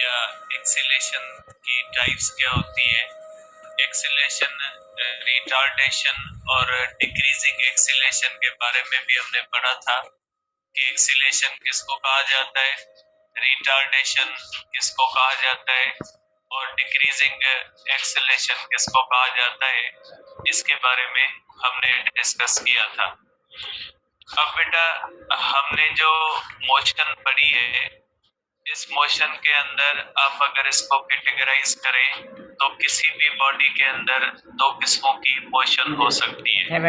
या एक्सीलेशन की टाइप्स क्या होती है। एक्सीलेशन, रिटार्डेशन और डिक्रीजिंग एक्सीलेशन के बारे में भी हमने पढ़ा था कि एक्सीलेशन किसको कहा जाता है, रिटार्डेशन किसको कहा जाता है और डिक्रीजिंग एक्सीलेशन किसको कहा जाता है। इसके बारे में हमने डिस्कस किया था। अब बेटा हमने जो मोशन पढ़ी है, इस मोशन के अंदर आप अगर इसको कैटेगराइज करें तो किसी भी बॉडी के अंदर दो किस्मों की मोशन हो सकती है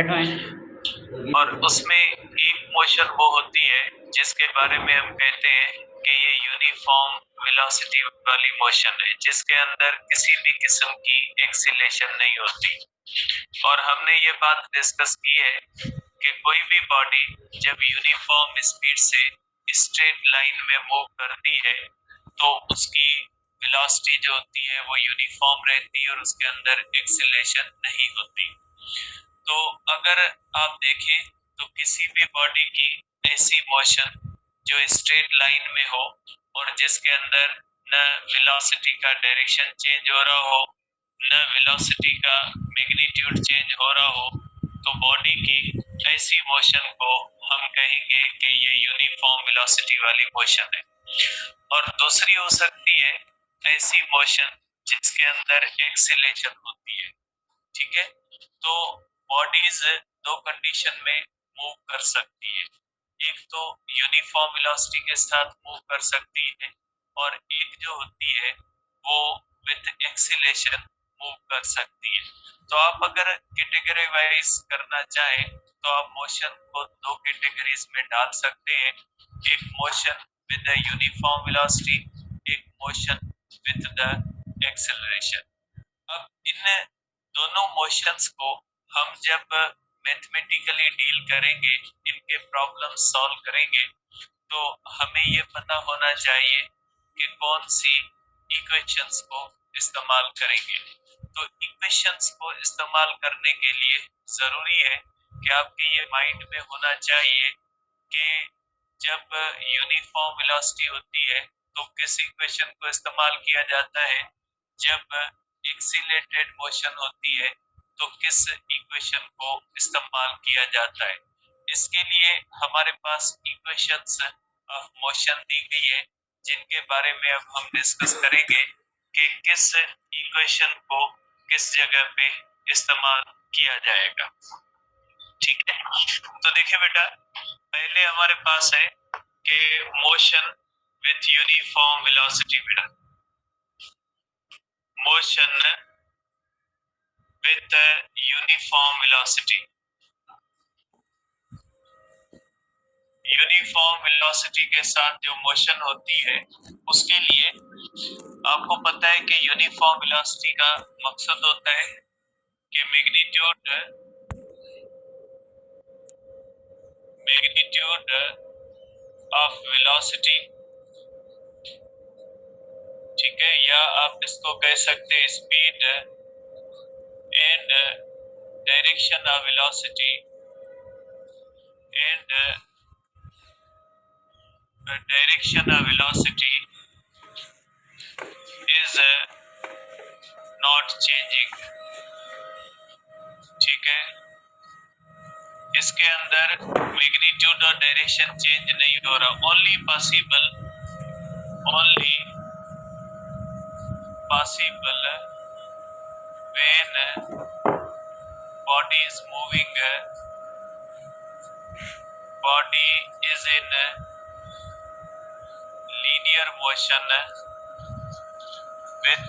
और उसमें एक मोशन वो होती है जिसके बारे में हम कहते हैं कि ये यूनिफॉर्म वेलोसिटी वाली मोशन है, जिसके अंदर किसी भी किस्म की एक्सीलेशन नहीं होती। और हमने ये बात डिस्कस की है कि कोई भी बॉडी जब यूनिफॉर्म स्पीड से स्ट्रेट लाइन में मूव करती है तो उसकी वेलोसिटी जो होती है वो यूनिफॉर्म रहती है और उसके अंदर एक्सीलेशन नहीं होती। तो अगर आप देखें तो किसी भी बॉडी की ऐसी मोशन जो स्ट्रेट लाइन में हो और जिसके अंदर न वेलोसिटी का डायरेक्शन चेंज हो रहा हो, न वेलोसिटी का मैग्नीट्यूड चेंज हो रहा हो, तो बॉडी की ऐसी मोशन को हम कहेंगे कि ये यूनिफॉर्म वेलोसिटी वाली मोशन है। और दूसरी हो सकती है ऐसी मोशन जिसके अंदर एक्सीलेशन होती है। ठीक है, तो बॉडीज दो कंडीशन में मूव कर सकती है, एक तो यूनिफॉर्म वेलोसिटी के साथ मूव कर सकती है और एक जो होती है वो विद एक्सीलेशन मूव कर सकती है। तो आप अगर कैटेगरी वाइज करना चाहें तो आप मोशन को दो कैटेगरीज में डाल सकते हैं, एक motion with the uniform velocity, एक मोशन विद द एक्सेलरेशन। अब इन दोनों मोशंस को हम जब मैथमेटिकली डील करेंगे, इनके प्रॉब्लम सॉल्व करेंगे, तो हमें ये पता होना चाहिए कि कौन सी इक्वेशंस को इस्तेमाल करेंगे। तो इक्वेशंस को इस्तेमाल करने के लिए जरूरी है कि आपके ये माइंड में होना चाहिए कि जब यूनिफॉर्म वेलोसिटी होती है तो किस इक्वेशन को इस्तेमाल किया जाता है, जब एक्सीलरेटेड मोशन होती है तो किस इक्वेशन को इस्तेमाल किया जाता है। इसके लिए हमारे पास इक्वेशंस ऑफ मोशन दी गई है जिनके बारे में अब हम डिस्कस करेंगे कि किस इक्वेशन को किस जगह पे इस्तेमाल किया जाएगा। ठीक है, तो देखिए बेटा, पहले हमारे पास है कि मोशन विथ यूनिफॉर्म वेलोसिटी। बेटा motion with uniform velocity, uniform velocity के साथ जो मोशन होती है उसके लिए आपको पता है कि यूनिफॉर्म वेलोसिटी का मकसद होता है कि मैग्नीट्यूड ऑफ वेलोसिटी, ठीक है, या आप इसको कह सकते हैं speed and direction of velocity and direction of velocity is not changing. ठीक है, इसके अंदर मैग्नीट्यूड और डायरेक्शन चेंज नहीं हो रहा, only possible when body is moving, body is in linear motion with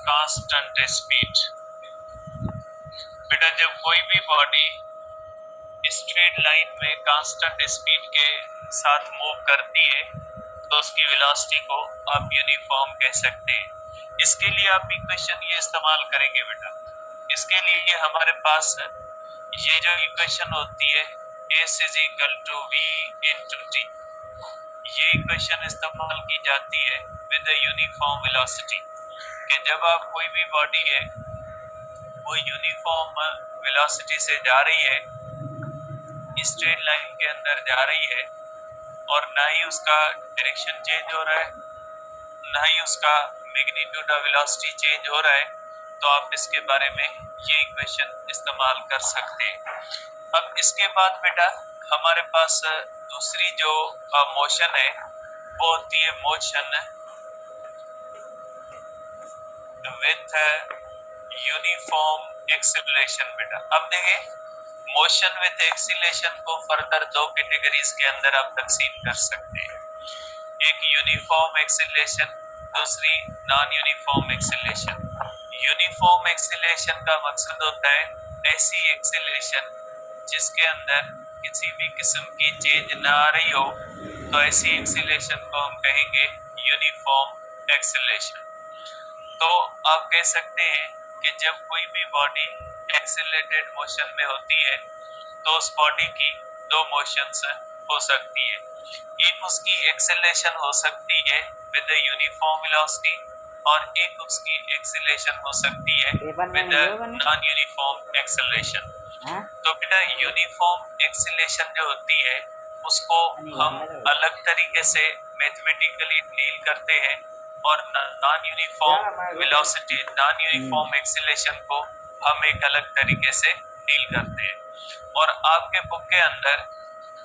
constant speed। बेटा जब कोई भी बॉडी स्ट्रेट लाइन में कांस्टेंट स्पीड के साथ मूव करती है तो उसकी वेलोसिटी को आप यूनिफॉर्म कह सकते हैं। इसके लिए आप इक्वेशन ये इस्तेमाल करेंगे बेटा, इसके लिए हमारे पास ये जो इक्वेशन होती है S is equal to V into T, ये इक्वेशन इस्तेमाल की जाती है विद यूनिफॉर्म वेलोसिटी कि जब आप कोई भी बॉडी है वो यूनिफॉर्म वेलोसिटी से जा रही है, स्ट्रेट लाइन के अंदर जा रही है और ना ही उसका डायरेक्शन चेंज हो रहा है, ना ही उसका मैग्नीट्यूड और वेलोसिटी चेंज हो रहा है, तो आप इसके बारे में ये इक्वेशन इस्तेमाल कर सकते हैं। अब इसके बाद बेटा हमारे पास दूसरी जो मोशन है वो होती है मोशन विथ यूनिफॉर्म एक्सेलरेशन। बेटा अब देखें, मोशन विथ एक्सीलरेशन को फर्दर दो कैटेगरीज के अंदर आप तकसीम कर सकते हैं, एक यूनिफॉर्म एक्सीलरेशन, दूसरी non uniform acceleration. Uniform acceleration का मकसद होता है ऐसी एक्सीलरेशन जिसके अंदर किसी भी किस्म की चेंज ना आ रही हो, तो ऐसी एक्सीलरेशन को हम कहेंगे यूनिफॉर्म एक्सीलरेशन। तो आप कह सकते हैं कि जब कोई भी बॉडी एक्सीलरेटेड मोशन में होती है तो उस बॉडी की दो मोशंस हो सकती है, एक उसकी एक्सेलरेशन हो सकती है विद यूनिफॉर्म वेलोसिटी और एक उसकी एक्सेलरेशन हो सकती है विद नॉन यूनिफॉर्म एक्सेलरेशन। तो बेटा यूनिफॉर्म एक्सेलरेशन जो होती है उसको हम अलग तरीके से मैथमेटिकली डील करते हैं और non uniform velocity, non uniform acceleration को हम एक अलग तरीके से डील करते हैं। और आपके बुक के अंदर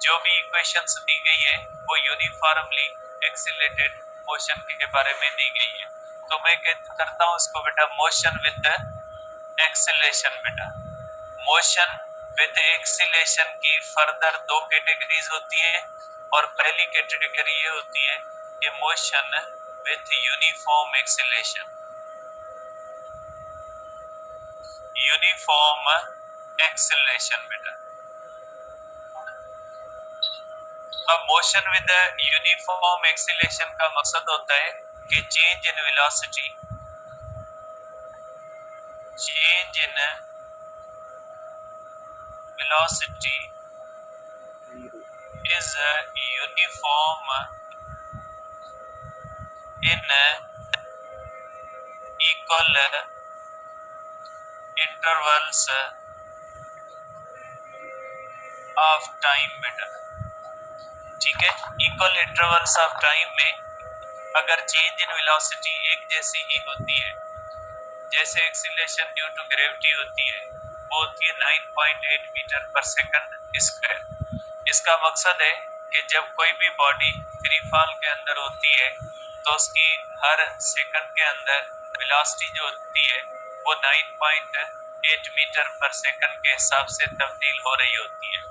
जो भी इक्वेशंस दी गई है वो यूनिफॉर्मली एक्सेलरेटेड मोशन के बारे में दी गई है। तो मैं करता हूँ इसको बेटा मोशन विद एक्सेलरेशन। बेटा मोशन विद एक्सीलरेशन की फर्दर दो कैटेगरीज होती है और पहली कैटेगरी ये होती है कि motion with uniform acceleration, uniform acceleration. बेटा अब मोशन विद यूनिफॉर्म एक्सीलरेशन का मकसद होता है कि change in velocity, change in velocity is uniform in equal intervals of time। बेटा ठीक है, इक्वल इंटरवल्स ऑफ टाइम में अगर चेंज इन वेलोसिटी एक जैसी ही होती है, जैसे एक्सीलरेशन ड्यू टू ग्रेविटी होती है, वो होती है 9.8 मीटर पर सेकंड स्क्वायर। इसका मकसद है कि जब कोई भी बॉडी फ्री फॉल के अंदर होती है तो उसकी हर सेकंड के अंदर वेलोसिटी जो होती है वो 9.8 मीटर पर सेकंड के हिसाब से तब्दील हो रही होती है,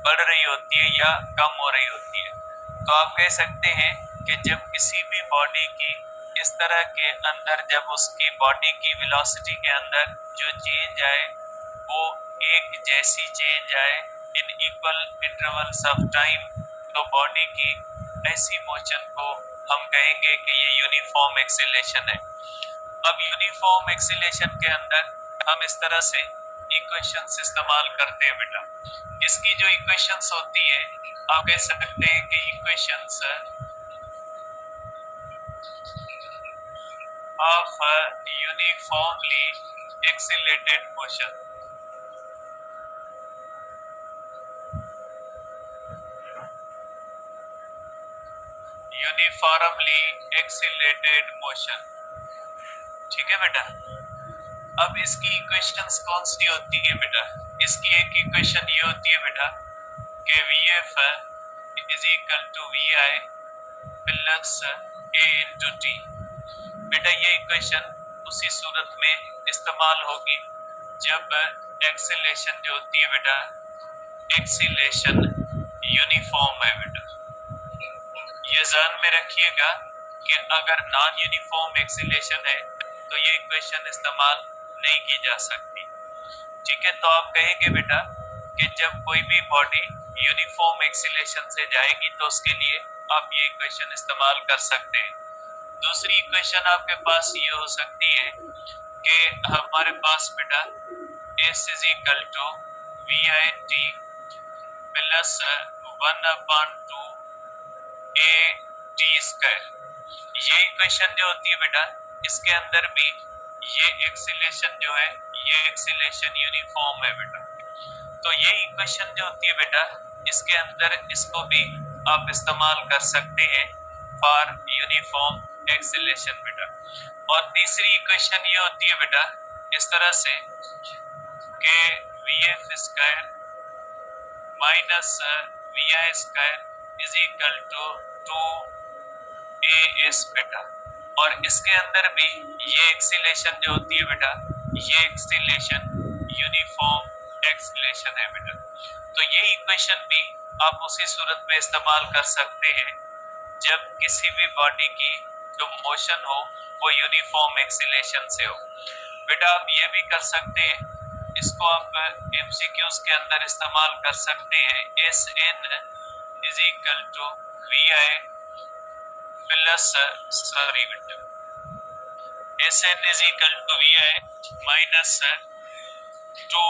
बढ़ रही होती है या कम हो रही होती है। तो आप कह सकते हैं कि जब किसी भी बॉडी की इस तरह के अंदर, जब उसकी बॉडी की वेलोसिटी के अंदर जो चेंज आए वो एक जैसी चेंज आए in equal intervals of time, तो बॉडी की ऐसी मोशन को हम कहेंगे कि ये यूनिफॉर्म एक्सीलरेशन है। अब यूनिफॉर्म एक्सीलरेशन के अंदर हम इस तरह से इक्वेशंस इस्तेमाल करते हैं। बेटा इसकी जो इक्वेशंस होती है आप कह सकते हैं कि equations of uniformly accelerated motion, uniformly accelerated motion. ठीक है बेटा, अब इसकी इक्वेशंस कौन सी होती है बेटा? इसकी एक इक्वेशन ये होती है बेटा कि VF is equal to VI plus A into T। बेटा ये इक्वेशन उसी सूरत में इस्तेमाल होगी जब एक्सीलरेशन जो होती है बेटा, एक्सीलरेशन यूनिफॉर्म है। बेटा ये ध्यान में रखिएगा कि अगर नॉन यूनिफॉर्म एक्सीलरेशन है तो ये इक्वेशन इस्तेमाल नहीं की जा सकती। ठीक है, तो आप कहेंगे बेटा कि जब कोई भी बॉडी यूनिफॉर्म एक्सीलरेशन से जाएगी तो उसके लिए आप ये इक्वेशन इस्तेमाल कर सकते हैं। दूसरी इक्वेशन आपके पास ये हो सकती है कि हमारे पास बेटा S is equal to VIT plus 1/2 AT square. ये इक्वेशन जो होती है बेटा, इसके अंदर भी ये एक्सीलरेशन जो है, ये एक्सीलरेशन यूनिफॉर्म है बेटा। तो ये इक्वेशन जो होती है बेटा, इसके अंदर इसको भी आप इस्तेमाल कर सकते हैं फॉर यूनिफॉर्म एक्सीलरेशन बेटा। और तीसरी इक्वेशन ये होती है बेटा इस तरह से कि vf square minus vi square is equal to 2as बेटा। और इसके अंदर भी ये एक्सीलरेशन जो होती है बेटा, ये एक्सीलरेशन यूनिफॉर्म एक्सीलरेशन है बेटा। तो ये इक्वेशन भी आप उसी सूरत में इस्तेमाल कर सकते हैं जब किसी भी बॉडी की जो मोशन हो वो यूनिफॉर्म एक्सीलरेशन से हो। बेटा आप ये भी कर सकते हैं, इसको आप एमसीक्यूज के अंदर इस्तेमाल कर सकते हैं, S N is equal to we I plus sorry बेटा S N is equal to we I minus 2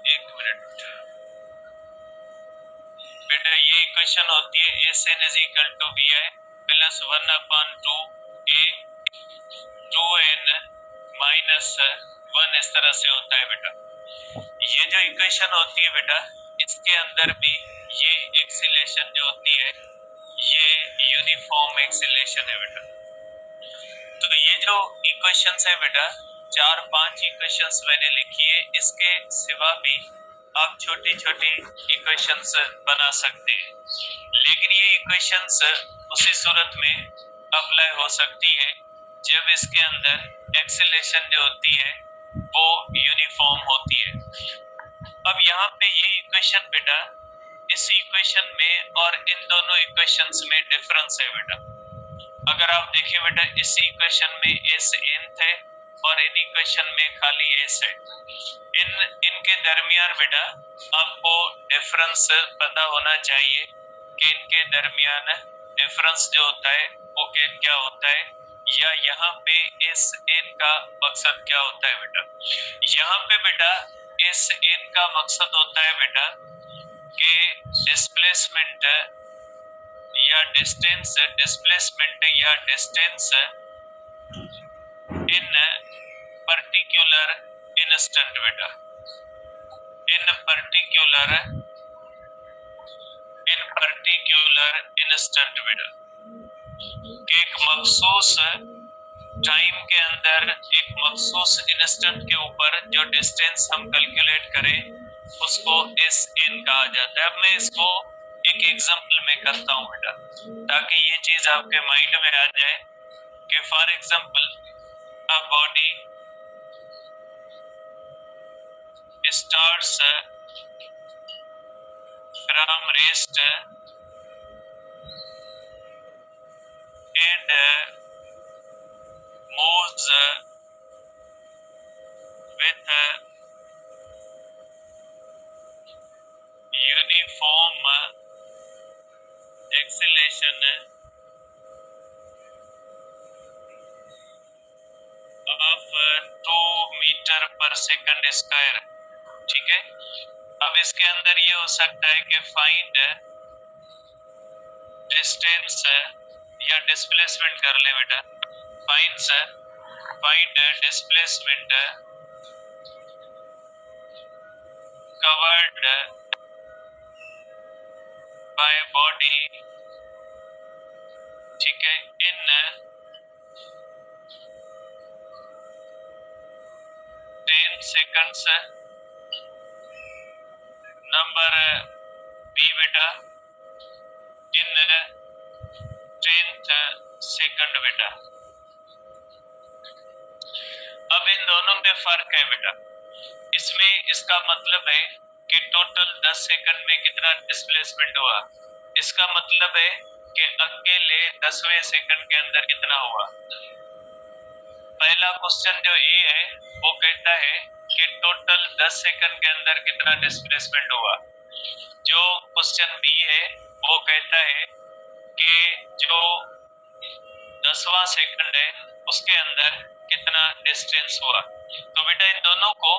एक मिनट बेटा, ये इक्वेशन होती है S N is equal to we I plus 1/2 A 2n minus 1, इस तरह से होता है बेटा। ये जो इक्वेशन होती है बेटा, इसके अंदर भी ये एक्सीलरेशन जो होती है ये यूनिफॉर्म एक्सीलरेशन है बेटा। तो ये जो इक्वेशंस है बेटा, 4-5 इक्वेशंस मैंने लिखी है, इसके सिवा भी आप छोटी छोटी इक्वेशंस बना सकते हैं, लेकिन ये इक्वेशंस उसी सूरत में अप्लाई हो सकती है जब इसके अंदर एक्सीलरेशन जो होती है वो यूनिफॉर्म होती है। अब यहाँ पे ये इक्वेशन बेटा, इस इक्वेशन में और इन दोनों इक्वेशंस में डिफरेंस है बेटा। अगर आप देखें बेटा, इस इक्वेशन में एस nth है और इन इक्वेशन में खाली एस है। इनके दरमियान बेटा आपको डिफरेंस पता होना चाहिए कि इनके दरमियान डिफरेंस जो होता है वो क्या होता है, या यहाँ पे एस एन का मकसद क्या होता है बेटा। यहाँ पे बेटा एस एन का मकसद होता है बेटा कि डिस्प्लेसमेंट या डिस्टेंस, डिस्प्लेसमेंट या डिस्टेंस इन पर्टिकुलर इंस्टेंट बेटा, इन पर्टिकुलर इंस्टेंट बेटा, एक मखसूस टाइम के अंदर एक मखसूस इंस्टेंट के ऊपर जो डिस्टेंस हम कैलकुलेट करें उसको एस एन कहा जाता है। अब मैं इसको एक एग्जांपल में करता हूं बेटा, ताकि ये चीज आपके माइंड में आ जाए कि for example a body starts from rest and moves with uniform acceleration of 2 metre per second square. ठीक है, अब इसके अंदर ये हो सकता है कि फाइंड डिस्टेंस या डिस्प्लेसमेंट कर ले बेटा, find displacement covered by body, ठीक है, इन 10 सेकंड्स। नंबर बी बेटा इन 10th सेकंड बेटा। अब इन दोनों में फर्क है बेटा, इसमें इसका मतलब है कि टोटल 10 सेकंड में कितना डिस्प्लेसमेंट हुआ, इसका मतलब है कि अकेले 10वें सेकंड के अंदर कितना हुआ। पहला क्वेश्चन जो ए है वो कहता है कि टोटल 10 सेकंड के अंदर कितना डिस्प्लेसमेंट हुआ। जो क्वेश्चन बी है वो कहता है कि जो 10वां सेकंड है उसके अंदर कितना डिस्टेंस हुआ। तो बेटा इन दोनों को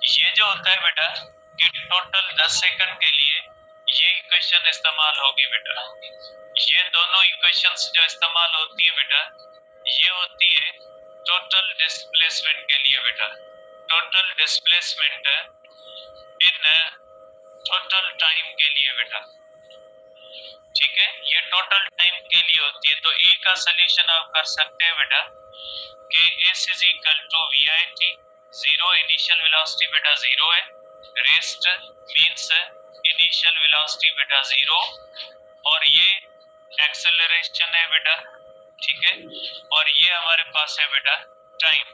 ये जो होता है बेटा कि टोटल 10 सेकंड के लिए ये इक्वेशन इस्तेमाल होगी बेटा। ये दोनों इक्वेशंस जो इस्तेमाल होती है बेटा, ये होती है टोटल डिस्प्लेसमेंट के लिए बेटा, total displacement in total time के लिए बेटा, ठीक है, ये टोटल टाइम के लिए होती है। तो ए का सोल्यूशन आप कर सकते हैं बेटा कि s is equal to we I t, zero initial velocity बेटा जीरो है, रेस्ट मींस इनिशियल वेलोसिटी बेटा जीरो, और ये एक्सेलरेशन है बेटा, ठीक है, और ये हमारे पास है बेटा time,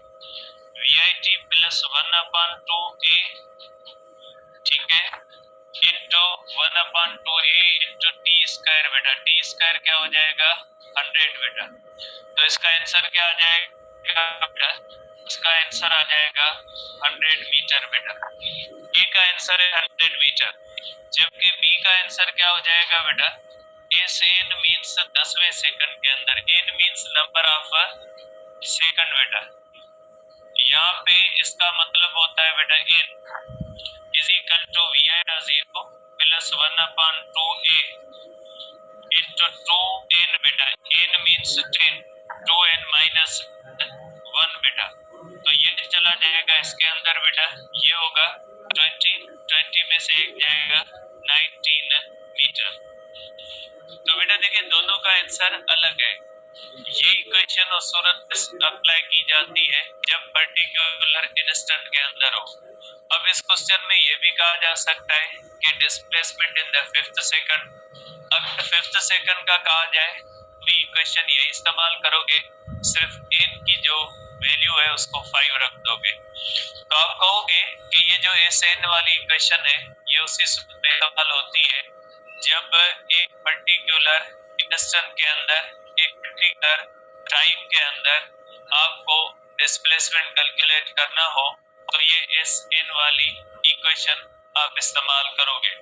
V I T plus one upon two A, ठीक है, into one upon two A into T square बेटा, टी स्क्वायर क्या हो जाएगा 100 बेटा। तो इसका आंसर क्या आ जाएगा बेटा, इसका आंसर आ जाएगा 100 मीटर बेटा। ए का आंसर है 100 मीटर, जबकि बी का आंसर क्या हो जाएगा बेटा, ए से एन मींस 10वें सेकंड के अंदर, N means number of second बेटा, यहाँ पे इसका मतलब होता है बेटा N is equal to we I का zero plus one upon two A into two N बेटा, N means 10, two N minus one बेटा, तो ये चला जाएगा इसके अंदर बेटा, ये होगा 20, 20 में से एक जाएगा 19 मीटर। तो बेटा देखिए दोनों का आंसर अलग है। ये इक्वेशन उस सूरत अप्लाई की जाती है जब पर्टिकुलर इंस्टेंट के अंदर हो। अब इस क्वेश्चन में ये भी कहा जा सकता है कि displacement in the fifth second, अगर फिफ्थ सेकंड का कहा जाए तो इक्वेशन ये इस्तेमाल करोगे, सिर्फ n की जो वैल्यू है उसको 5 रख दोगे, तो आप कहोगे कि ये जो एस एन वाली इक्वेशन है ये उसी सूरत में इस्तेमाल होती है जब एक पर्टिकुलर इंस्टेंट के अंदर, एक पर्टिकुलर टाइम के अंदर आपको डिस्प्लेसमेंट कैलकुलेट करना हो, तो ये एस एन वाली इक्वेशन आप इस्तेमाल करोगे।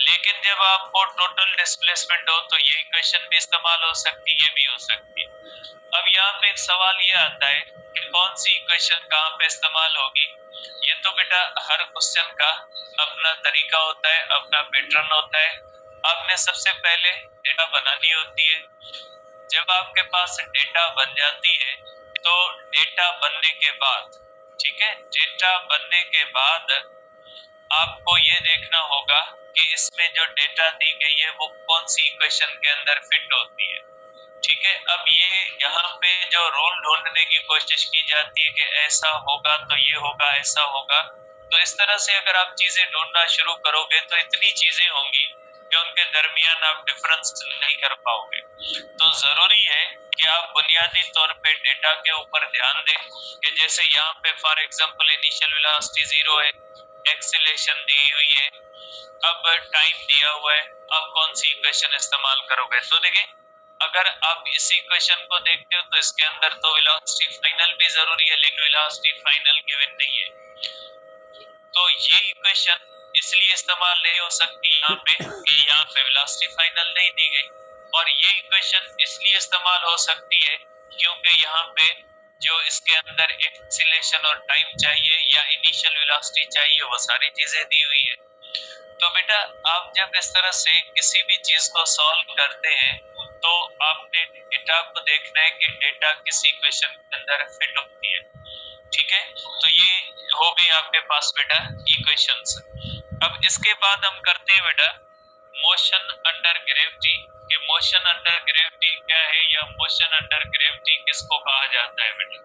लेकिन जब आपको टोटल डिस्प्लेसमेंट हो तो ये इक्वेशन भी इस्तेमाल हो सकती है, ये भी हो सकती है। अब यहाँ पे एक सवाल ये आता है कि कौन सी इक्वेशन कहाँ पे इस्तेमाल होगी। ये तो बेटा हर क्वेश्चन का अपना तरीका होता है, अपना पैटर्न होता है। आपने सबसे पहले डेटा बनानी होती है, जब आपके पास डेटा बन जाती है तो डेटा बनने के बाद, ठीक है, डेटा बनने के बाद आपको ये देखना होगा कि इसमें जो डेटा दी गई है वो कौन सी इक्वेशन के अंदर फिट होती है, ठीक है। अब ये यहाँ पे जो रूल ढूंढने की कोशिश की जाती है कि ऐसा होगा तो ये होगा, ऐसा होगा, तो इस तरह से अगर आप चीजें ढूंढना शुरू करोगे तो इतनी चीजें होंगी कि उनके दरमियान आप डिफरेंस नहीं कर पाओगे। तो जरूरी है कि आप बुनियादी तौर पे डेटा के ऊपर ध्यान दें कि जैसे यहाँ पे फॉर एग्जांपल इनिशियल वेलोसिटी 0 है, एक्सीलरेशन दी हुई है, अब टाइम दिया हुआ है, आप कौन सी इक्वेशन इस्तेमाल करोगे। तो देखिए अगर आप इस इक्वेशन को देखते हो तो इसके अंदर तो वेलोसिटी फाइनल भी जरूरी है, लेकिन वेलोसिटी फाइनल गिवन नहीं है, तो ये इक्वेशन इसलिए इस्तेमाल नहीं हो सकती यहाँ पे कि यहाँ पे वेलोसिटी फाइनल नहीं दी गई, और ये इक्वेशन इसलिए इस्तेमाल हो सकती है क्योंकि यहाँ पे जो इसके अंदर एक्सीलरेशन और टाइम चाहिए या इनिशियल वेलोसिटी चाहिए वो सारी चीजें दी हुई है। तो बेटा आप जब इस तरह से किसी भी चीज को सॉल्व करते हैं तो आपने डेटा को देखना है कि डेटा किसी इक्वेशन के अंदर फिट होती है, ठीक है। तो ये हो गई आपके पास बेटा इक्वेशंस। अब इसके बाद हम करते हैं बेटा मोशन अंडर ग्रेविटी, कि मोशन अंडर ग्रेविटी क्या है या मोशन अंडर ग्रेविटी किसको कहा जाता है बेटा।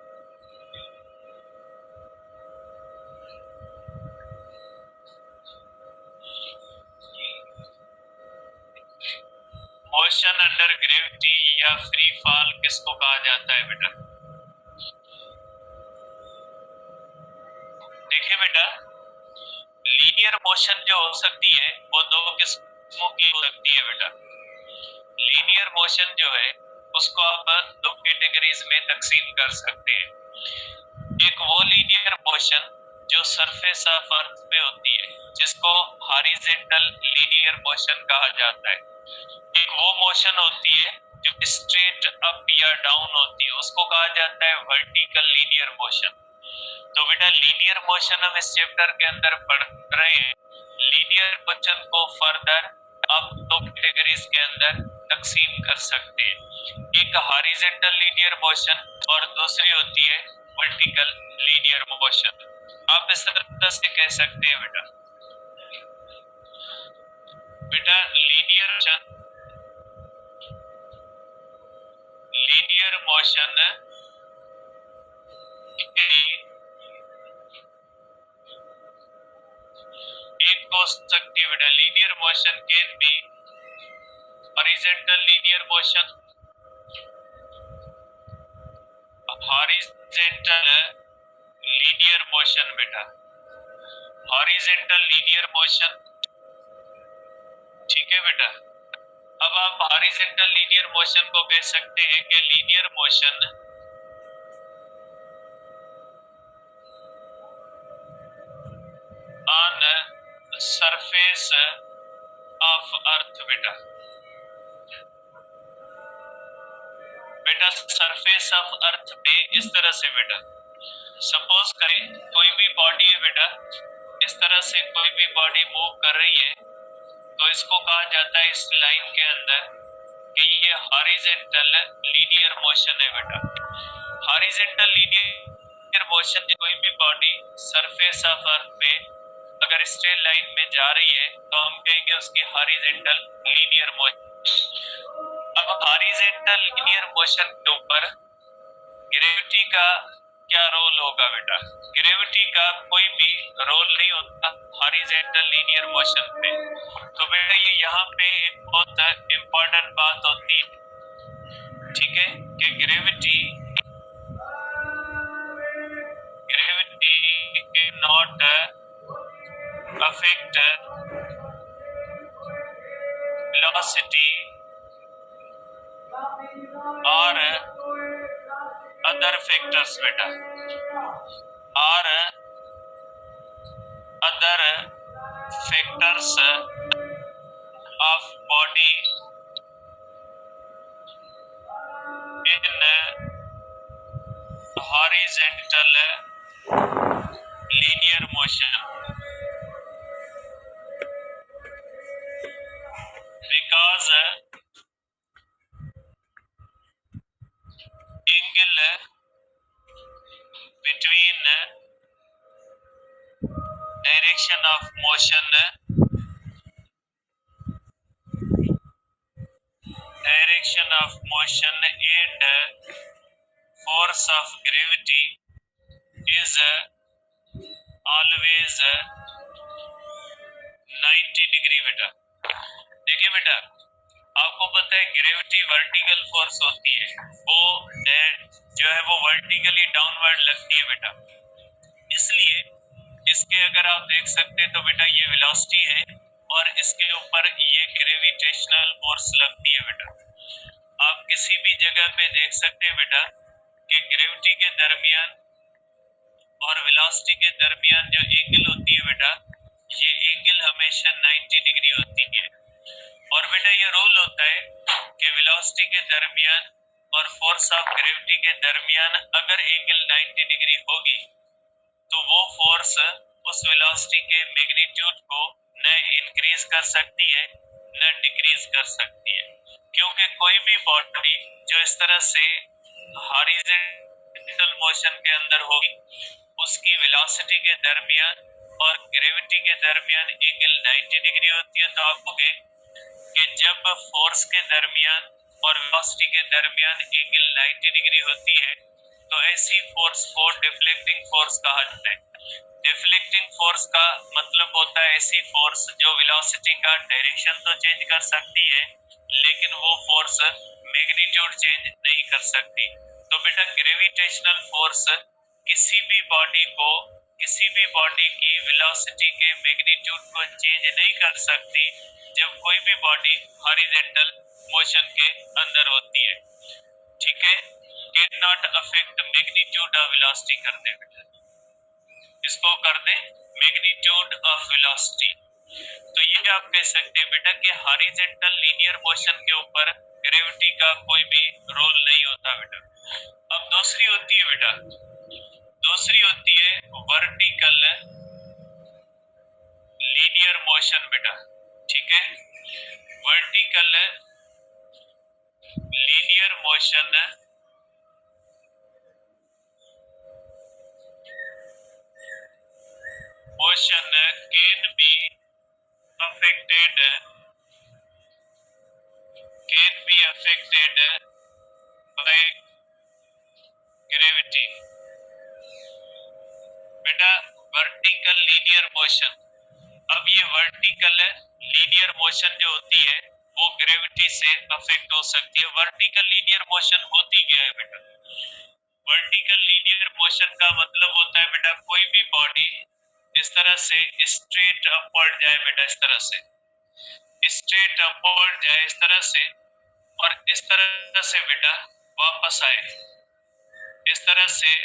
मोशन अंडर ग्रेविटी या फ्री फॉल किसको कहा जाता है बेटा। देखिए बेटा लीनियर मोशन जो हो सकती है वो दो किस्मों की हो सकती है बेटा। लीनियर मोशन जो है उसको आप दो कैटेगरीज में तकसीम कर सकते हैं। एक वो लीनियर मोशन जो सरफेस ऑफ अर्थ पे होती है जिसको हॉरिजॉन्टल लीनियर मोशन कहा जाता है। एक वो मोशन होती है जो स्ट्रेट अप या डाउन होती है, उसको कहा जाता है वर्टिकल लीनियर मोशन। तो बेटा लीनियर मोशन हम इस चैप्टर के अंदर पढ़ रहे हैं। लीनियर मोशन को फर्दर आप दो कैटेगरीज के अंदर तकसीम कर सकते हैं, एक हॉरिजॉन्टल लीनियर मोशन और दूसरी होती है वर्टिकल लीनियर मोशन। आप इस तरह से कह सकते हैं बेटा। बेटा लीनियर मोशन एक हो सकती है बेटा, linear motion can be horizontal linear motion, horizontal linear motion बेटा, हॉरिजॉन्टल लीनियर मोशन। ठीक है बेटा, अब आप हॉरिजॉन्टल लीनियर मोशन को कह सकते हैं कि linear motion on surface of earth बेटा, बेटा सरफेस ऑफ अर्थ पे इस तरह से बेटा, सपोज करें कोई भी बॉडी है बेटा, इस तरह से कोई भी बॉडी मूव कर रही है, तो इसको कहा जाता है इस लाइन के अंदर कि ये हॉरिजॉन्टल लीनियर मोशन है बेटा। हॉरिजॉन्टल लीनियर मोशन, कोई भी बॉडी सरफेस ऑफ अर्थ पे अगर स्ट्रेट लाइन में जा रही है तो हम कहेंगे उसकी हॉरिजॉन्टल लीनियर मोशन। अब हॉरिजॉन्टल लीनियर मोशन के ऊपर ग्रेविटी का क्या रोल होगा बेटा? ग्रेविटी का कोई भी रोल नहीं होता हॉरिजॉन्टल लीनियर मोशन पे। तो बेटा ये यहाँ पे एक बहुत इंपॉर्टेंट बात होती है, ठीक है, कि gravity can not affect velocity और अदर फैक्टर्स बेटा, और other factors of body in horizontal linear motion, because angle between direction of motion and force of gravity is always 90 degree बेटा। देखिए बेटा, आपको पता है ग्रेविटी वर्टिकल फोर्स होती है, वो जो है वो वर्टिकली डाउनवर्ड लगती है बेटा, इसलिए इसके अगर आप देख सकते हैं तो बेटा ये वेलोसिटी है और इसके ऊपर ये ग्रेविटेशनल फोर्स लगती है बेटा। आप किसी भी जगह पे देख सकते हैं बेटा कि ग्रेविटी के दरमियान और वेलोसिटी के दरमियान जो एंगल होती है बेटा, ये एंगल हमेशा 90 डिग्री होती है। और बेटा ये रूल होता है कि वेलोसिटी के दरमियान और फोर्स ऑफ ग्रेविटी के दरमियान अगर एंगल 90 डिग्री होगी तो वो फोर्स उस वेलोसिटी के मैग्नीट्यूड को न इंक्रीज कर सकती है न डिक्रीज कर सकती है, क्योंकि कोई भी बॉडी जो इस तरह से हॉरिजॉन्टल मोशन के अंदर होगी उसकी वेलोसिटी के दरमियान और ग्रेविटी के दरमियान एंगल 90 डिग्री होती है। तो आपको कि जब फोर्स के दरमियान और वेलोसिटी के दरमियान एंगल 90 डिग्री होती है तो ऐसी फोर्स को डिफ्लेक्टिंग फोर्स कहा जाता है। डिफ्लेक्टिंग फोर्स का मतलब होता है ऐसी फोर्स जो वेलोसिटी का डायरेक्शन तो चेंज कर सकती है लेकिन वो फोर्स मैग्नीट्यूड चेंज नहीं कर सकती। तो बेटा ग्रेविटेशनल फोर्स किसी भी बॉडी की वेलोसिटी के मैग्नीट्यूड को चेंज नहीं कर सकती जब कोई भी बॉडी हॉरिजॉन्टल मोशन के अंदर होती है, ठीक है। Can not affect magnitude of velocity कर दे बेटा, इसको कर दे मैग्नीट्यूड ऑफ वेलोसिटी। तो ये आप कह सकते हैं बेटा कि हॉरिजॉन्टल लीनियर मोशन के ऊपर ग्रेविटी का कोई भी रोल नहीं होता बेटा। अब दूसरी होती है बेटा, दूसरी होती है वर्टिकल लीनियर मोशन बेटा, ठीक है। Vertical linear motion can be affected affected by gravity. बेटा वर्टिकल लीनियर मोशन, अब ये वर्टिकल लीनियर मोशन जो होती है वो ग्रेविटी से अफेक्ट हो सकती है। वर्टिकल लीनियर मोशन होती क्या है बेटा? वर्टिकल लीनियर मोशन का मतलब होता है बेटा कोई भी बॉडी इस तरह से स्ट्रेट अपवर्ड जाए बेटा, इस तरह से स्ट्रेट अपवर्ड जाए इस तरह से, और इस तरह से बेटा वापस आए, इस तरह से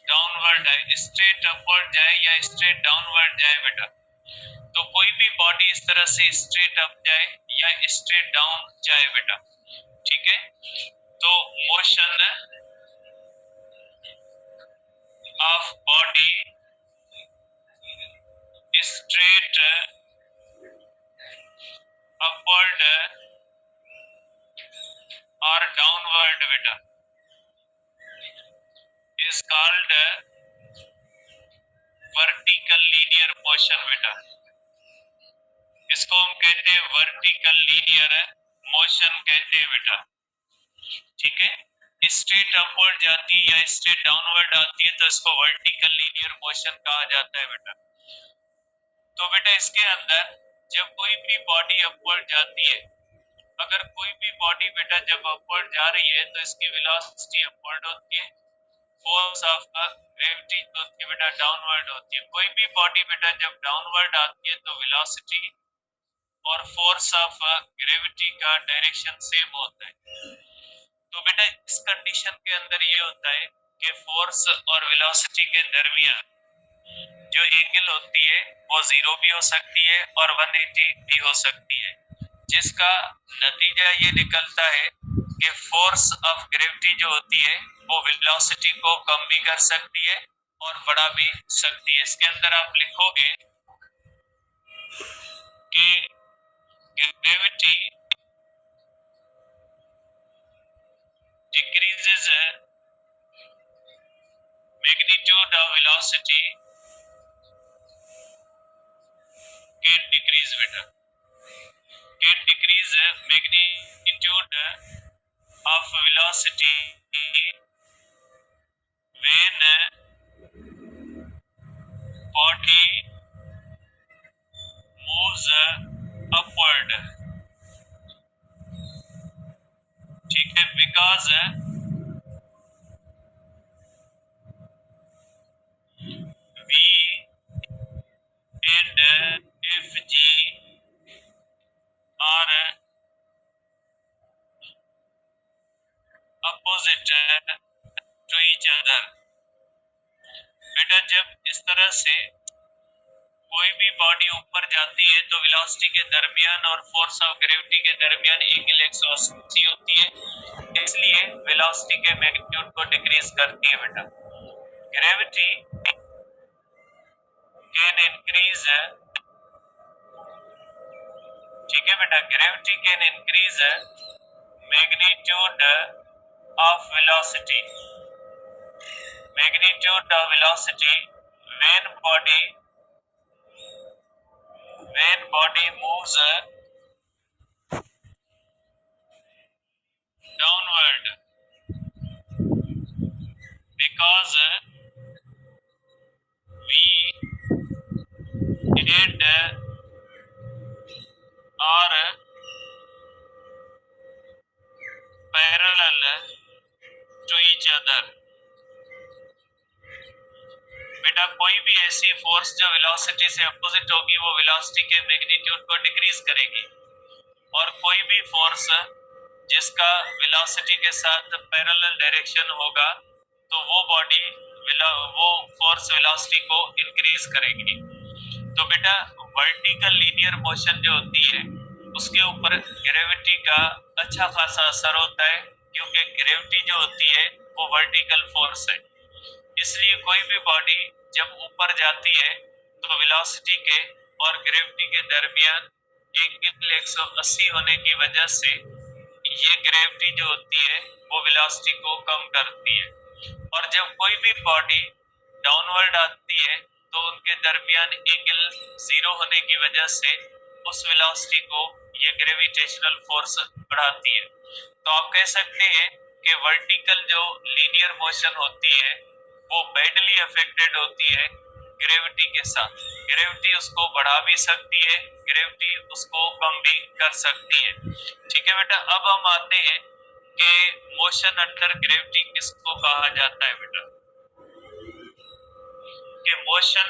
डाउनवर्ड आए, स्ट्रेट अपवर्ड जाए या स्ट्रेट डाउनवर्ड जाए बेटा। तो कोई भी बॉडी इस तरह से स्ट्रेट अप जाए या स्ट्रेट डाउन जाए बेटा, ठीक है। तो motion of body straight upward और डाउनवर्ड बेटा is called vertical linear motion बेटा। इसको हम कहते हैं वर्टिकल लीनियर मोशन कहते हैं बेटा, ठीक है। स्ट्रेट अपवर्ड जाती है या स्ट्रेट डाउनवर्ड आती है तो इसको वर्टिकल लीनियर मोशन कहा जाता है बेटा। तो बेटा इसके अंदर जब कोई भी बॉडी अपवर्ड जाती है, अगर कोई भी बॉडी बेटा जब अपवर्ड जा रही है तो इसकी वेलोसिटी अपवर्ड होती है, फोर्स ऑफ ग्रेविटी होती है बेटा डाउनवर्ड होती है। कोई भी बॉडी बेटा जब डाउनवर्ड आती है तो वेलोसिटी और फोर्स ऑफ ग्रेविटी का डायरेक्शन सेम होता है। तो बेटा इस कंडीशन के अंदर ये होता है कि फोर्स और वेलोसिटी के दरमियान जो एंगल होती है वो 0 भी हो सकती है और 180 भी हो सकती है, जिसका नतीजा ये निकलता है कि फोर्स ऑफ ग्रेविटी जो होती है वो वेलोसिटी को कम भी कर सकती है और बढ़ा भी सकती है। इसके अंदर आप लिखोगे कि gravity decreases magnitude of velocity can decrease बेटा, can decrease magnitude of velocity when body moves upward, ठीक है। Because V and FG are opposite to each other। बेटा जब इस तरह से कोई भी बॉडी ऊपर जाती है तो वेलोसिटी के दरमियान और फोर्स ऑफ ग्रेविटी के दरमियान एंगल 180 होती है, इसलिए वेलोसिटी के मैग्नीट्यूड को डिक्रीज करती है बेटा। ग्रेविटी कैन इंक्रीज, ठीक है बेटा, gravity can increase magnitude of velocity, magnitude of velocity when body moves downward, because V and are parallel to each other। बेटा कोई भी ऐसी फोर्स जो वेलोसिटी से अपोजिट होगी वो वेलोसिटी के मैग्नीट्यूड को डिक्रीज करेगी, और कोई भी फोर्स जिसका वेलोसिटी के साथ पैरेलल डायरेक्शन होगा तो वो बॉडी वो फोर्स वेलोसिटी को इंक्रीज करेगी। तो बेटा वर्टिकल लीनियर मोशन जो होती है उसके ऊपर ग्रेविटी का अच्छा खासा असर होता है, क्योंकि ग्रेविटी जो होती है वो वर्टिकल फोर्स है। इसलिए कोई भी बॉडी जब ऊपर जाती है तो वेलोसिटी के और ग्रेविटी के दरमियान एंगल 180 होने की वजह से ये ग्रेविटी जो होती है वो वेलोसिटी को कम करती है, और जब कोई भी बॉडी डाउनवर्ड आती है तो उनके दरमियान एंगल 0 होने की वजह से उस वेलोसिटी को ये ग्रेविटेशनल फोर्स बढ़ाती है। तो आप कह सकते हैं कि वर्टिकल जो लीनियर मोशन होती है वो बैडली अफेक्टेड होती है ग्रेविटी के साथ। ग्रेविटी उसको बढ़ा भी सकती है, ग्रेविटी उसको कम भी कर सकती है। ठीक है बेटा, अब हम आते हैं कि मोशन अंडर ग्रेविटी किसको कहा जाता है बेटा, कि मोशन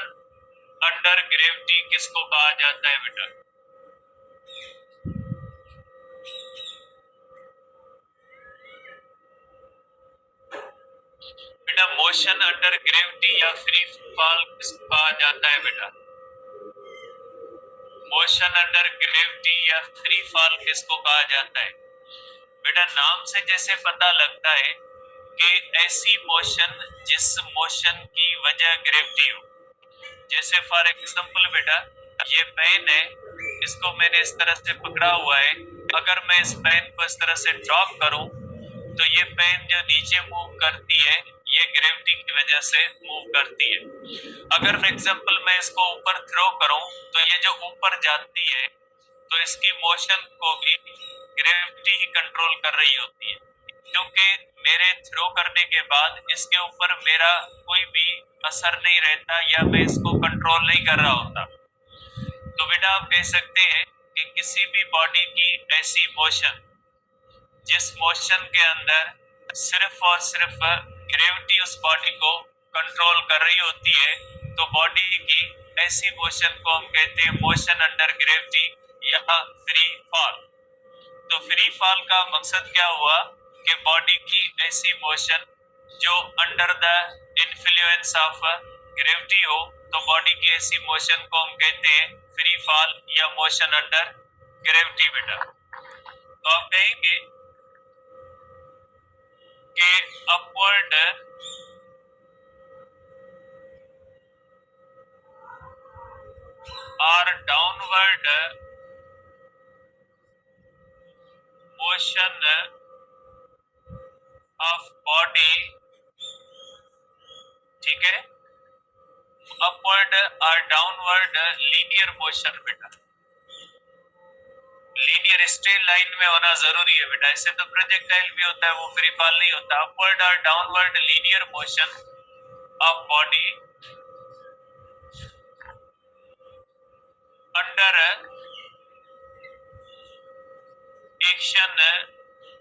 अंडर ग्रेविटी किसको कहा जाता है बेटा। बेटा मोशन अंडर ग्रेविटी या फ्री फॉल किसको कहा जाता है बेटा, मोशन अंडर ग्रेविटी या फ्री फॉल किसको कहा जाता है। बेटा नाम से जैसे पता लगता है कि ऐसी मोशन जिस मोशन की वजह ग्रेविटी हो। जैसे फॉर एग्जांपल बेटा ये पेन है, इसको मैंने इस तरह से पकड़ा हुआ है, अगर मैं इस पेन को इस तरह से ड्रॉप करूं तो ये पेन जो नीचे मूव करती है ये ग्रेविटी की वजह से मूव करती है। अगर फॉर एग्जांपल मैं इसको ऊपर थ्रो करूं तो ये जो ऊपर जाती है तो इसकी मोशन को भी ग्रेविटी ही कंट्रोल कर रही होती है, क्योंकि मेरे थ्रो करने के बाद इसके ऊपर मेरा कोई भी असर नहीं रहता या मैं इसको कंट्रोल नहीं कर रहा होता। तो बेटा आप कह सकते हैं कि किसी भी बॉडी की ऐसी मोशन जिस मोशन के अंदर सिर्फ और सिर्फ ग्रेविटी उस बॉडी को कंट्रोल कर रही होती है, तो बॉडी की ऐसी मोशन को हम कहते हैं मोशन अंडर ग्रेविटी या फ्री फॉल। तो फ्री फॉल का मकसद क्या हुआ कि बॉडी की ऐसी मोशन जो under the influence of gravity हो, तो बॉडी की ऐसी मोशन को हम कहते हैं फ्री फॉल या मोशन अंडर ग्रेविटी बेटा। तो आप कहेंगे कि अपवर्ड और डाउनवर्ड मोशन ऑफ बॉडी, ठीक है, अपवर्ड और डाउनवर्ड लीनियर मोशन बेटा। लीनियर स्ट्रेट लाइन में होना जरूरी है बेटा, इससे तो प्रोजेक्टाइल भी होता है, वो फ्री फॉल नहीं होता। अपवर्ड और downward linear motion of body under action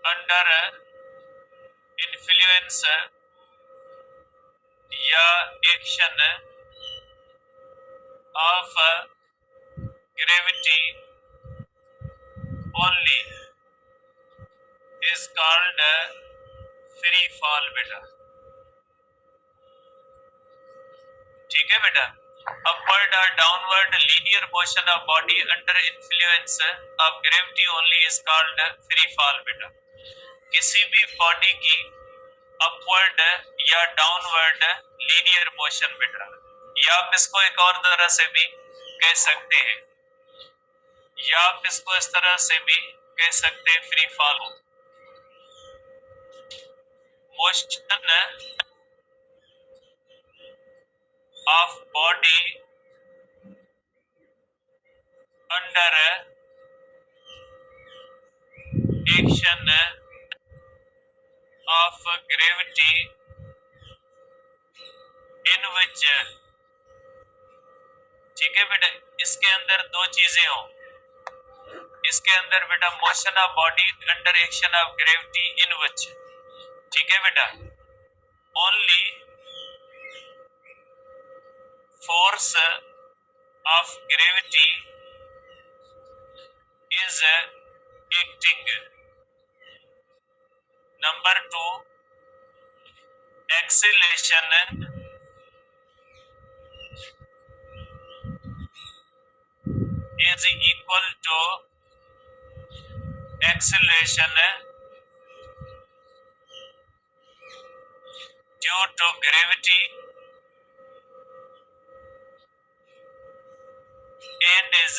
under influence या action of gravity only is called free fall बेटा। ठीक है बेटा, अपवर्ड और downward linear motion of body under influence of gravity only is called free fall बेटा। किसी भी body की अपवर्ड या डाउनवर्ड लीनियर मोशन बेटा, या आप इसको एक और तरह से भी कह सकते हैं, या आप इसको इस तरह से भी कह सकते हैं free fall motion of body under action of gravity in which, ठीक है बेटा, इसके अंदर दो चीजें हो। इसके अंदर बेटा motion of body under action of gravity in which, ठीक है बेटा, only force of gravity is acting. Number 2, acceleration is equal to acceleration due to gravity and is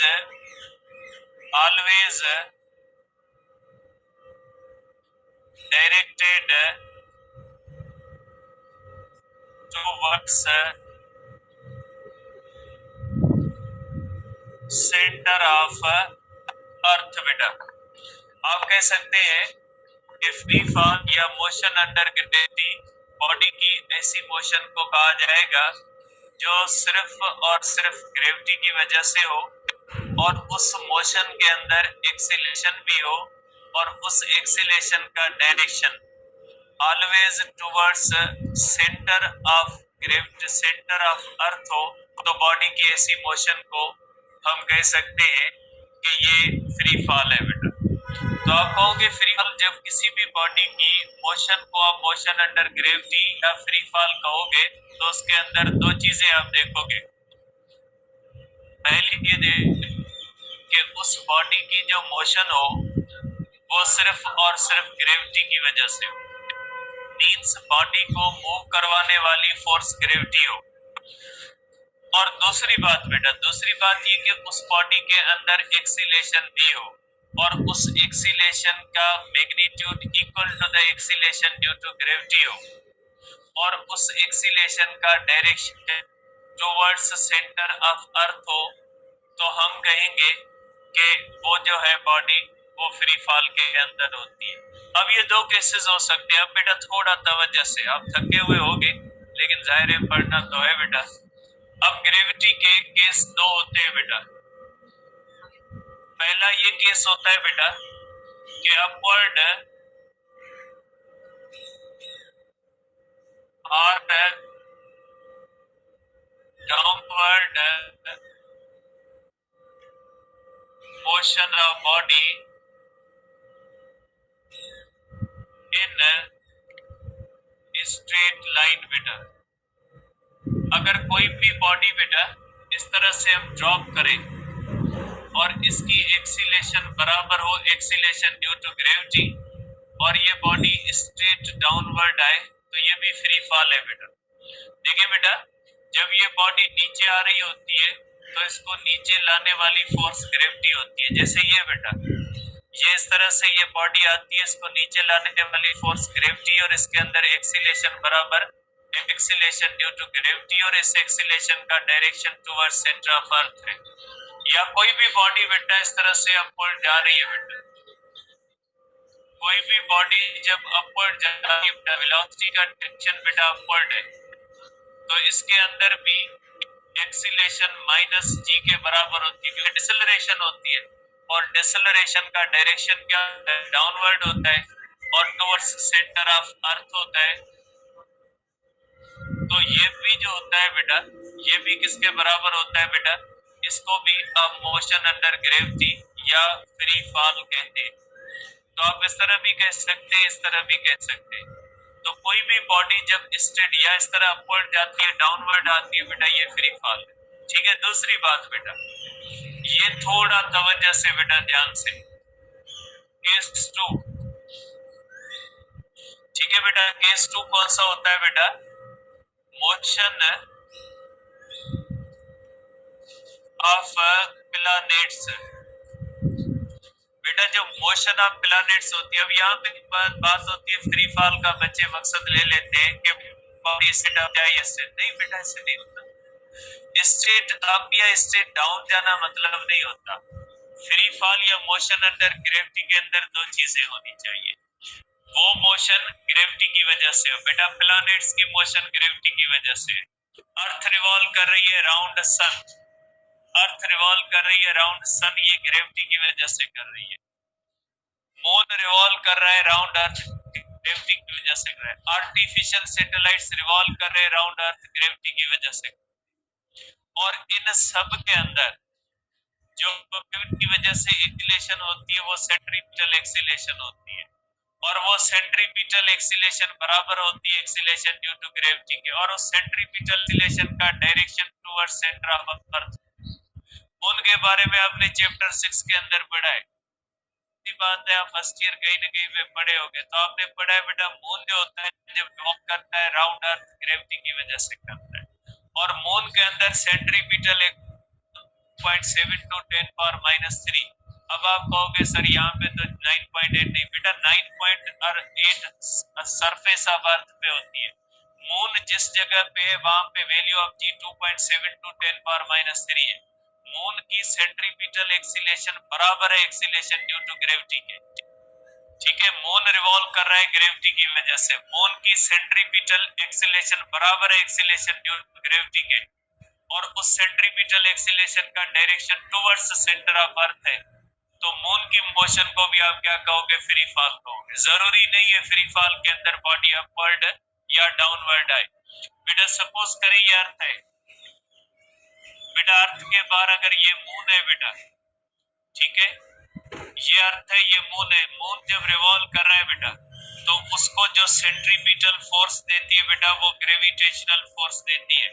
always directed towards center of अर्थ बेटा। आप कह सकते हैं कि free fall या मोशन अंडर ग्रेविटी बॉडी की ऐसी मोशन को कहा जाएगा जो सिर्फ और सिर्फ ग्रेविटी की वजह से हो और उस मोशन के अंदर एक्सीलरेशन भी हो और उस एक्सीलरेशन का direction always towards centre of gravity, centre of earth हो, तो बॉडी की ऐसी मोशन को हम कह सकते हैं कि ये फ्री फॉल है बेटा। तो आप कहोगे फ्री फॉल, जब किसी भी बॉडी की मोशन को आप मोशन अंडर ग्रेविटी या फ्री फॉल कहोगे तो उसके अंदर दो चीजें आप देखोगे। पहली ये देख कि उस बॉडी की जो मोशन हो वो सिर्फ और सिर्फ ग्रेविटी की वजह से हो, मींस बॉडी को मूव करवाने वाली फोर्स ग्रेविटी हो। और दूसरी बात बेटा, दूसरी बात ये कि उस बॉडी के अंदर एक्सीलेशन भी हो और उस एक्सीलेशन का magnitude equal to the acceleration due to gravity हो और उस एक्सीलेशन का direction towards centre of earth हो, तो हम कहेंगे कि वो जो है बॉडी वो फ्री फॉल के अंदर होती है। अब ये दो केसेस हो सकते हैं। अब बेटा थोड़ा तवज्जो से, आप थके हुए होगे लेकिन जाहिर है पढ़ना तो है बेटा। अब ग्रेविटी के केस दो होते हैं बेटा। पहला ये केस होता है बेटा कि अपवर्ड और downward motion of body in straight line बेटा। अगर कोई भी बॉडी बेटा इस तरह से हम ड्रॉप करें और इसकी एक्सीलेशन बराबर हो एक्सीलेशन ड्यू टू ग्रेविटी और ये बॉडी स्ट्रेट डाउनवर्ड आए तो ये भी फ्री फॉल है बेटा। देखिए बेटा, जब ये बॉडी नीचे आ रही होती है तो इसको नीचे लाने वाली फोर्स ग्रेविटी होती है। जैसे ये बेटा, ये इस तरह से ये बॉडी आती है, इसको नीचे लाने वाली फोर्स ग्रेविटी और इसके अंदर एक्सीलेशन बराबर एक्सीलेशन ड्यू टू ग्रेविटी और इस एक्सीलेशन का डायरेक्शन टुवर्ड्स सेंटर ऑफ अर्थ है। या कोई भी बॉडी बेटा इस तरह से अपवर्ड जा रही है बेटा, कोई भी बॉडी जब अपवर्ड जा रही है बेटा, वेलोसिटी का डायरेक्शन बेटा अपवर्ड है, तो इसके अंदर भी एक्सीलेशन माइनस जी के बराबर होती है क्योंकि डिसेलरेशन होती है और डिसेलरेशन का डायरेक्शन क्या है, डाउनवर्ड होता है और टुवर्ड्स सेंटर ऑफ अर्थ होता है। तो ये भी जो होता है बेटा, ये भी किसके बराबर होता है बेटा, इसको भी आप मोशन अंडर ग्रेविटी या फ्री फॉल कहते हैं। तो आप इस तरह भी कह सकते हैं, इस तरह भी कह सकते हैं। तो कोई भी बॉडी जब स्ट्रेट या इस तरह अपवर्ड जाती है, डाउनवर्ड आती है बेटा, ये फ्री फॉल है। ठीक है। दूसरी बात बेटा, ये थोड़ा तवज्जो से बेटा ध्यान से, केस 2। ठीक है बेटा, केस 2 कौन सा होता है बेटा, मोशन ऑफ प्लैनेट्स। बेटा जो मोशन ऑफ प्लैनेट्स होती है, अब यहाँ पे बात होती है फ्री फॉल का, बच्चे मकसद ले लेते हैं कि बॉडी स्ट्रेट अप जाए या स्ट्रेट, नहीं बेटा ऐसे नहीं होता। स्ट्रेट अप या स्ट्रेट डाउन जाना मतलब नहीं होता। फ्री फॉल या मोशन अंडर ग्रेविटी के अंदर दो चीजें होनी चाहिए। वो मोशन ग्रेविटी की वजह से हो बेटा, प्लैनेट्स की मोशन ग्रेविटी की वजह से। अर्थ रिवॉल्व कर रही है राउंड सन, अर्थ रिवॉल्व कर रही है राउंड सन, ये ग्रेविटी की वजह से कर रही है। मून रिवॉल्व कर रहा है राउंड अर्थ, ग्रेविटी की वजह से कर रहा है। आर्टिफिशियल सैटेलाइट्स रिवॉल्व कर रहे हैं राउंड अर्थ, ग्रेविटी की वजह से। और इन सब के अंदर जो ग्रेविटी की वजह से एक्सीलरेशन होती है वो सेंट्रीपिटल एक्सीलरेशन होती है और वो सेंट्रीपिटल एक्सीलरेशन बराबर होती है एक्सीलरेशन ड्यू टू ग्रेविटी के, और उस सेंट्रीपिटल एक्सीलरेशन का डायरेक्शन टुवर्ड्स सेंटर ऑफ अर्थ। उनके बारे में आपने चैप्टर 6 के अंदर पढ़ा है। बात है, आप फर्स्ट ईयर कहीं ना कहीं पे पढ़े होंगे, तो आपने पढ़ा है बेटा मून जो होता है जब ड्रॉप करता है राउंड अर्थ, ग्रेविटी की वजह से करता है। और मून के अंदर सेंट्रीपिटल 0.7 टू 10⁻³ अब आप कहोगे सर यहाँ पे तो 9.8 नहीं बेटा, 9.8 सरफेस ऑफ अर्थ पे होती है। मून जिस जगह पे है वहां पे वैल्यू ऑफ जी 2.7 टू 10⁻³ है। मून की सेंट्रीपिटल एक्सीलेशन बराबर है एक्सीलेशन ड्यू टू ग्रेविटी के। ठीक है, मून रिवॉल्व कर रहा है ग्रेविटी की वजह से, मून की सेंट्रीपिटल एक्सीलेशन बराबर है एक्सीलेशन ड्यू टू ग्रेविटी के, और उस सेंट्रीपिटल एक्सीलेशन का डायरेक्शन टुवर्ड्स सेंटर ऑफ अर्थ है। तो मून की मोशन को भी आप क्या कहोगे, फ्री फॉल कहोगे। जरूरी नहीं है फ्री फॉल के अंदर बॉडी अपवर्ड या डाउनवर्ड आए। बेटा सपोज करें ये अर्थ है, बेटा अर्थ के बाहर अगर ये मून है बेटा, ठीक है, ये अर्थ है, ये मून है, मून जब रिवॉल्व कर रहा है बेटा, तो उसको जो सेंट्रीपिटल फोर्स देती है बेटा वो ग्रेविटेशनल फोर्स देती है,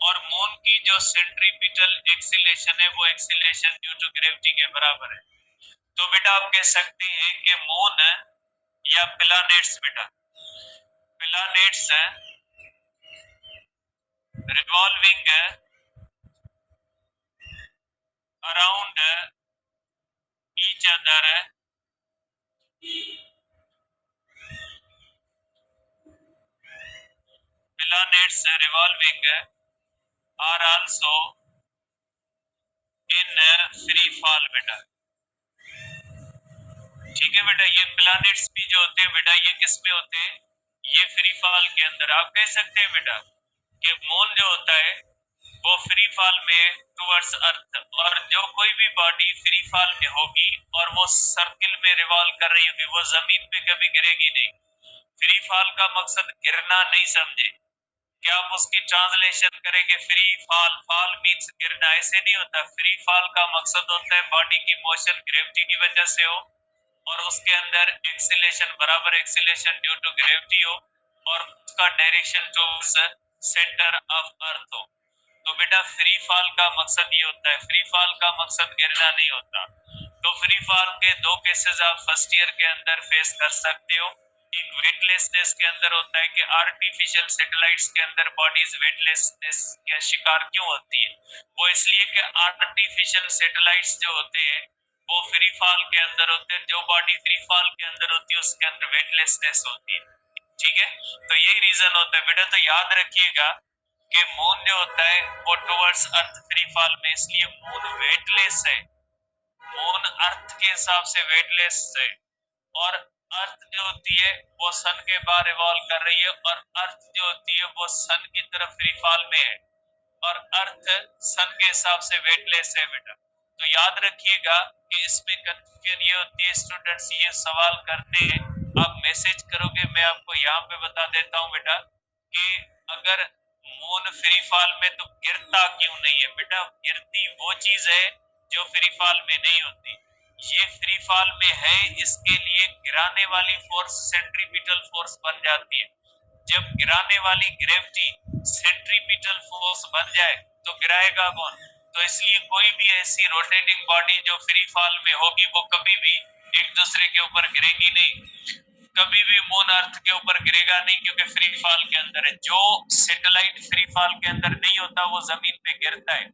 और मून की जो सेंट्रीपिटल एक्सीलेशन है वो एक्सीलेशन ड्यू टू ग्रेविटी के बराबर है। तो बेटा आप कह सकते हैं कि मून या प्लैनेट्स बेटा, planets revolving around each other, planets revolving are also in free fall बेटा। ठीक है बेटा, ये प्लैनेट्स भी जो होते हैं बेटा ये किस में होते हैं, ये फ्री फॉल के अंदर। आप कह सकते हैं बेटा कि मून जो होता है वो फ्री फॉल में टुवर्ड्स अर्थ, और जो कोई भी बॉडी फ्री फॉल में होगी और वो सर्किल में रिवॉल्व कर रही होगी वो जमीन पे कभी गिरेगी नहीं। फ्री फॉल का मकसद गिरना नहीं समझे, क्या आप उसकी ट्रांसलेशन करेंगे फ्री फॉल, फॉल मींस गिरना, ऐसे नहीं होता। फ्री फॉल का मकसद होता है बॉडी की मोशन ग्रेविटी की वजह से हो और उसके अंदर एक्सीलेशन बराबर एक्सीलेशन ड्यू टू ग्रेविटी हो और उसका direction towards centre of earth हो। तो बेटा फ्री फॉल का मकसद ये होता है, फ्री फॉल का मकसद गिरना नहीं होता। तो फ्री फॉल के दो केसेस आप फर्स्ट ईयर के अंदर फेस कर सकते हो। एक वेटलेसनेस के अंदर होता है कि आर्टिफिशियल सैटेलाइट्स के अंदर बॉडीज वेटलेसनेस का शिकार क्यों होती है, वो इसलिए कि आर्टिफिशियल सैटेलाइट्स जो होते हैं वो फ्री फॉल के अंदर होते हैं। जो बॉडी फ्री फॉल के अंदर होती है उसके अंदर वेटलेसनेस होती है। ठीक है, तो यही रीजन होता है बेटा। तो याद रखिएगा कि मून जो होता है वो टुवर्ड्स अर्थ फ्री फॉल में, इसलिए मून वेटलेस है, मून अर्थ के हिसाब से वेटलेस है, और अर्थ जो होती है वो सन के बाहर रिवॉल्व कर रही है, और अर्थ जो होती है वो सन की तरफ फ्री फॉल में है, और अर्थ सन के हिसाब से वेटलेस है बेटा। तो याद रखिएगा कि इसमें कंफ्यूजन ये होती है, स्टूडेंट्स ये सवाल करते हैं, आप मैसेज करोगे, मैं आपको यहाँ पे बता देता हूँ बेटा कि अगर मून फ्री फॉल में तो गिरता क्यों नहीं है बेटा, गिरती वो चीज है जो फ्री फॉल में नहीं होती, ये फ्री फॉल में है, इसके लिए गिराने वाली फोर्स सेंट्रीपिटल फोर्स बन जाती है। जब गिराने वाली ग्रेविटी सेंट्रीपिटल फोर्स बन जाए तो गिराएगा कौन, तो इसलिए कोई भी ऐसी रोटेटिंग बॉडी जो फ्री फॉल में होगी वो कभी भी एक दूसरे के ऊपर गिरेगी नहीं, कभी भी मून अर्थ के ऊपर गिरेगा नहीं, क्योंकि फ्री फॉल के अंदर है। जो सैटेलाइट फ्री फॉल के अंदर नहीं होता वो जमीन पे गिरता है,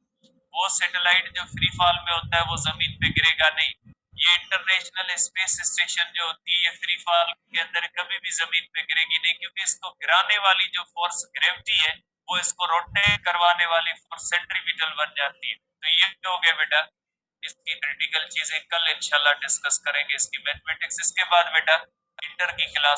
वो सैटेलाइट जो फ्री फॉल में होता है वो जमीन पे गिरेगा नहीं। ये इंटरनेशनल स्पेस स्टेशन जो होती है ये फ्री फॉल के अंदर कभी भी जमीन पे गिरेगी नहीं, क्योंकि इसको गिराने वाली जो फोर्स ग्रेविटी है वो इसको रोटेट करवाने वाली फोर्स सेंट्रीपिटल बन जाती है। तो ये हो गया बेटा इसकी क्रिटिकल चीजें, कल इंशाल्लाह डिस्कस करेंगे इसकी मैथमेटिक्स। इसके बाद बेटा इंटर की क्लास